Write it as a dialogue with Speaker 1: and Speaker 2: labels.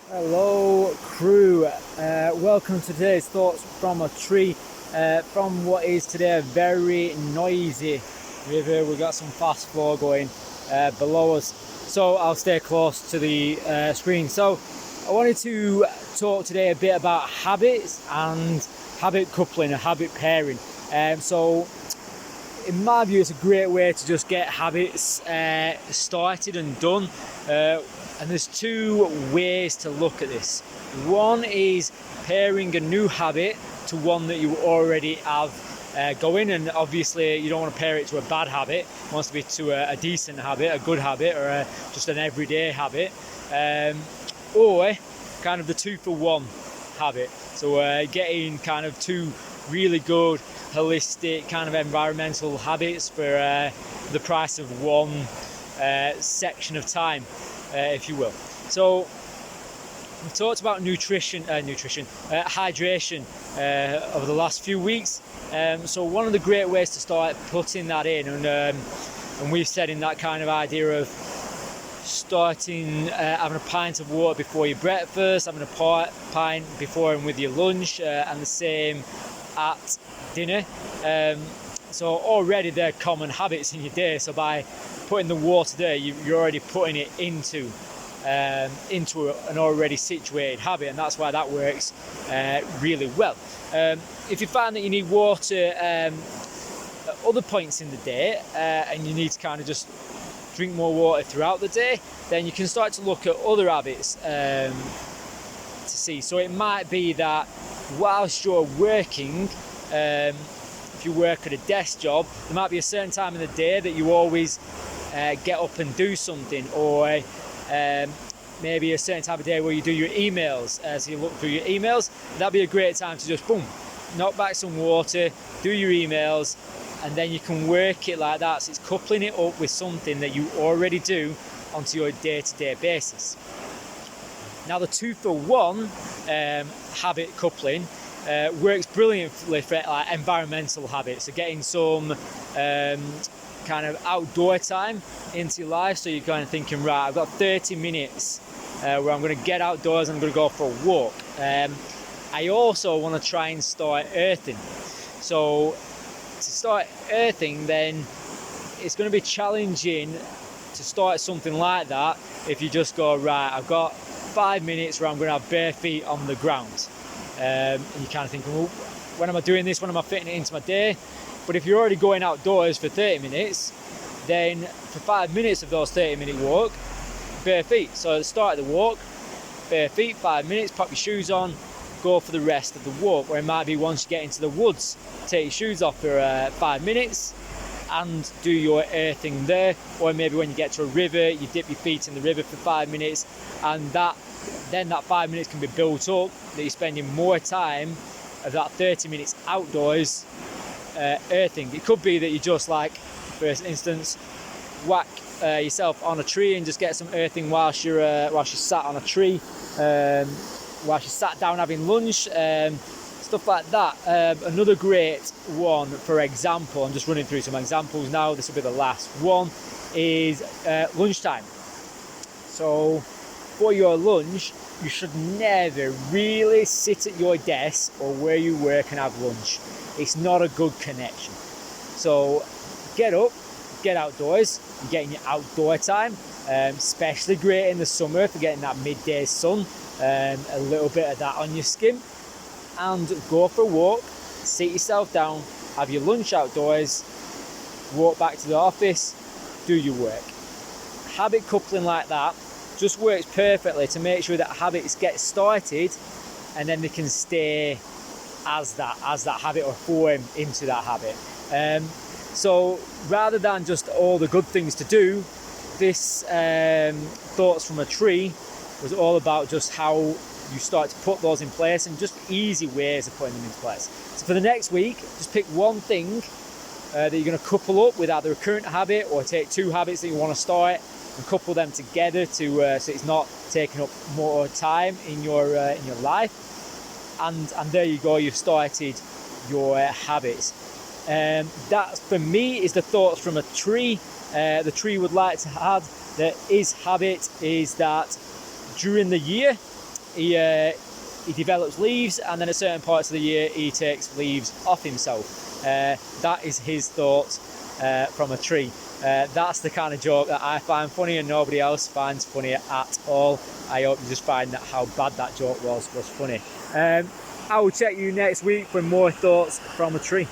Speaker 1: Hello crew, welcome to today's thoughts from a tree, from what is today a very noisy river. We've got some fast flow going below us, so I'll stay close to the screen. So I wanted to talk today a bit about habits and habit coupling and habit pairing. So in my view, it's a great way to just get habits started and done. And there's two ways to look at this. One is pairing a new habit to one that you already have going, and obviously you don't want to pair it to a bad habit. It wants to be to a decent habit, a good habit, or just an everyday habit, or kind of the two for one habit. So getting kind of two really good holistic kind of environmental habits for the price of one section of time, if you will. So we talked about hydration over the last few weeks. So one of the great ways to start putting that in, and we've said in that kind of idea of starting having a pint of water before your breakfast, having a pint before and with your lunch, and the same at dinner. So already they're common habits in your day. So by putting the water there, you're already putting it into an already situated habit, and that's why that works really well. If you find that you need water at other points in the day, and you need to kind of just drink more water throughout the day, then you can start to look at other habits to see. So it might be that whilst you're working, if you work at a desk job, there might be a certain time in the day that you always get up and do something, or maybe a certain time of day where you do your emails. So you look through your emails, that'd be a great time to just boom, knock back some water, do your emails, and then you can work it like that. So it's coupling it up with something that you already do onto your day-to-day basis. Now the two for one habit coupling works brilliantly for like environmental habits. So getting some kind of outdoor time into your life. So you're kind of thinking, right, I've got 30 minutes where I'm going to get outdoors and I'm going to go for a walk. I also want to try and start earthing. So to start earthing, then it's going to be challenging to start something like that if you just go, right, I've got 5 minutes where I'm going to have bare feet on the ground. And you kind of think, well, when am I doing this? When am I fitting it into my day? But if you're already going outdoors for 30 minutes, then for 5 minutes of those 30-minute walk, bare feet. So at the start of the walk, bare feet, 5 minutes, pop your shoes on, go for the rest of the walk. Or it might be once you get into the woods, take your shoes off for 5 minutes and do your earthing there. Or maybe when you get to a river, you dip your feet in the river for 5 minutes, and then that 5 minutes can be built up, that you're spending more time of that 30 minutes outdoors earthing. It could be that you just, like, for instance, whack yourself on a tree and just get some earthing whilst you're sat on a tree, whilst you sat down having lunch, stuff like that. Another great one, for example, I'm just running through some examples now, this will be the last one, is lunchtime. So for your lunch, you should never really sit at your desk or where you work and have lunch. It's not a good connection. So get up, get outdoors, you're getting your outdoor time, especially great in the summer for getting that midday sun, a little bit of that on your skin, and go for a walk, sit yourself down, have your lunch outdoors, walk back to the office, do your work. Habit coupling like that just works perfectly to make sure that habits get started and then they can stay as that habit or form into that habit. So rather than just all the good things to do, this thoughts from a tree was all about just how you start to put those in place and just easy ways of putting them into place. So for the next week, just pick one thing that you're going to couple up with either a current habit, or take two habits that you want to start and couple them together to so it's not taking up more time in your life. And there you go, you've started your habits. That for me is the thoughts from a tree. The tree would like to add that his habit is that during the year he develops leaves, and then at certain parts of the year he takes leaves off himself. That is his thoughts from a tree. That's the kind of joke that I find funny and nobody else finds funny at all. I hope you just find that how bad that joke was funny. I will check you next week for more thoughts from a tree.